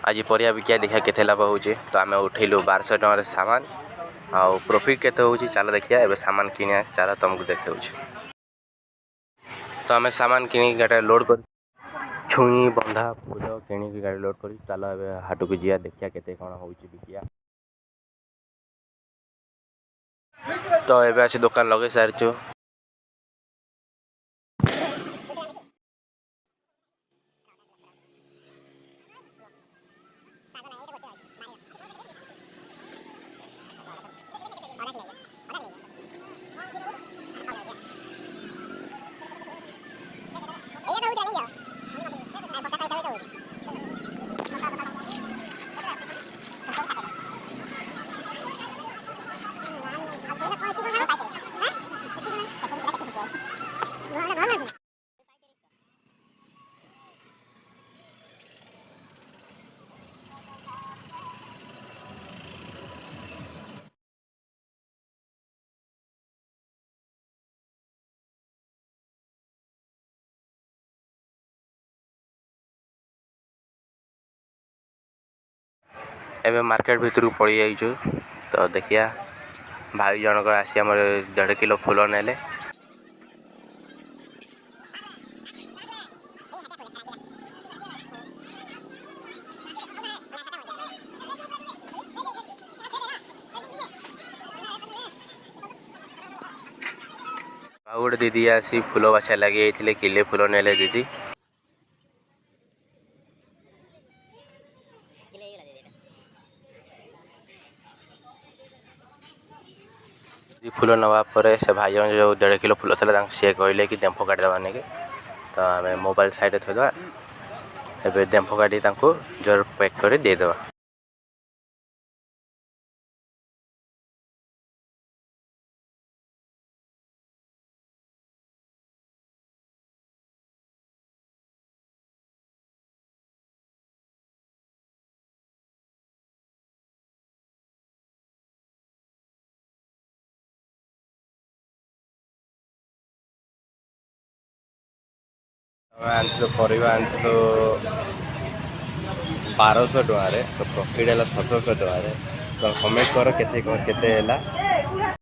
आज परिया बिकिया देखा केते लाभ होचे तो आम उठेलु 1200 टकर सामान आउ प्रॉफिट केते होची चलो देखिया एबे सामान किनिया चलो तुमको देखाउछ। तो आम सामान किनी गाड़ी लोड कर छुई बंधा फूल किणी गाड़ी लोड कर चलो एबे हाट को जिया देखिया केते कोन होची बिकिया। तो एबे आसी दुकान लगे सारचो। एबे मार्केट भीतर को पड़ी जाइछु तो देखिया भाई जनक आसी हमर 1.5 किलो फूल नेले। ଆଉ ଗୋଟେ दीदी आसी फूल बाछा लगे जाइथिले किले फूल नेले दीदी। फूल नवा पर से भाई जन जो 1.5 किलो फूल था सी कहले कि डेम्फो काट देवा नहीं तो आम मोबाइल साइड थोड़ा एबे डेम्फो काटी जोर पैक कर देदेवा। आनलो परिवा आनलो 1200 टकर तो प्रॉफिट है 1700 टकर तो कमेंट कर केते केते